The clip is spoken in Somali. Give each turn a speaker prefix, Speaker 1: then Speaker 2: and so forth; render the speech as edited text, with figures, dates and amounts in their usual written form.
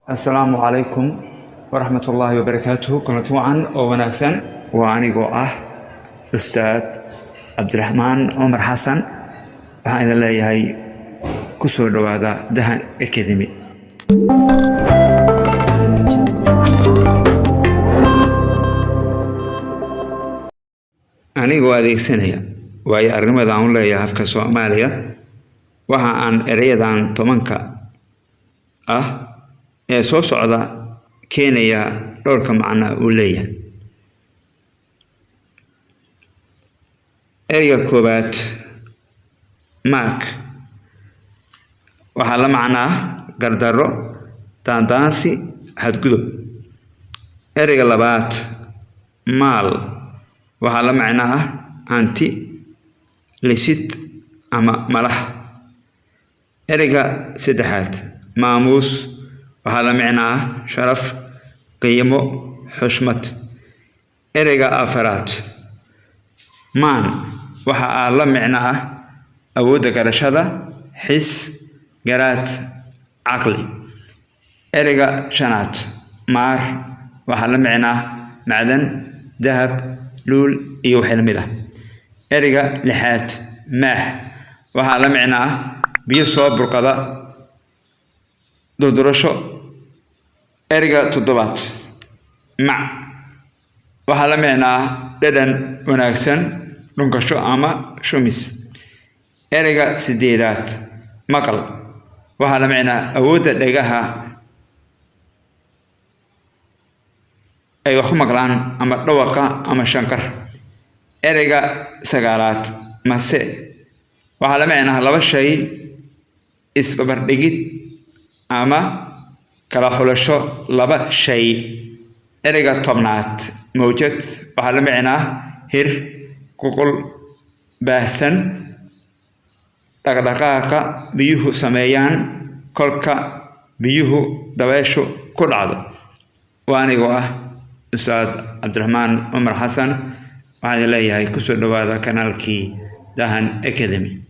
Speaker 1: السلام عليكم ورحمة الله وبركاته. كنت وعن وناكسن وعني قوة أستاذ عبد الرحمن عمر حسن وحين الله يهي كسر هذا دهن أكاديمي. أنا قوة هذه السنة وهي أرنب دعون الله يهفك سوماليا وها أن أريدان طمنك ee soo socda Kenya dhowrka macna uu leeyahay. Ereyga koobaad mark waxaa la macnaa gardaro, daandaansi, xadgudub. Ereyga labaad maal waxaa la macnaa hanti, lisid ama malax. Ereyga saddexaad maamuus waxaa la macnaa sharaf, qiimo, xushmad. Ereyga afaraad maan waxaa la macnaa awoodda garashada, xis, garaad, caqli. Ereyga shanaad maar waxaa la macnaa macdan, dahab, luul iyo wixii la mid ah. Ereyga lixaad maax waxaa la macnaa biyo soo burqada, durdurasho. Ereyga toddobaad mac waxaa la macnaa dhadhan wanaagsan, dhunkasho ama shumis. Ereyga sideedaad maqal waxaa la macnaa awoodda dhagaha ay wax ku maqlaan ama dhawaqa ama shankar. Ereyga sagaalaad mase waxaa la macnaa laba shay isbarbardhigid ama kala xulasho laba shay. Ereyga tobnaad mawjad waxaa la macnaa hir, qulqul baahsan, dhaqdhaqaaqa biyuhu sameeyaan kolka biyuhu dabayshu ku dhacdo. Waa anigoo Ustaad Cabdiraxmaan Cumar Xasan waxaan leeyahay ku soo dhawaada kanaalkii Dahan Academy.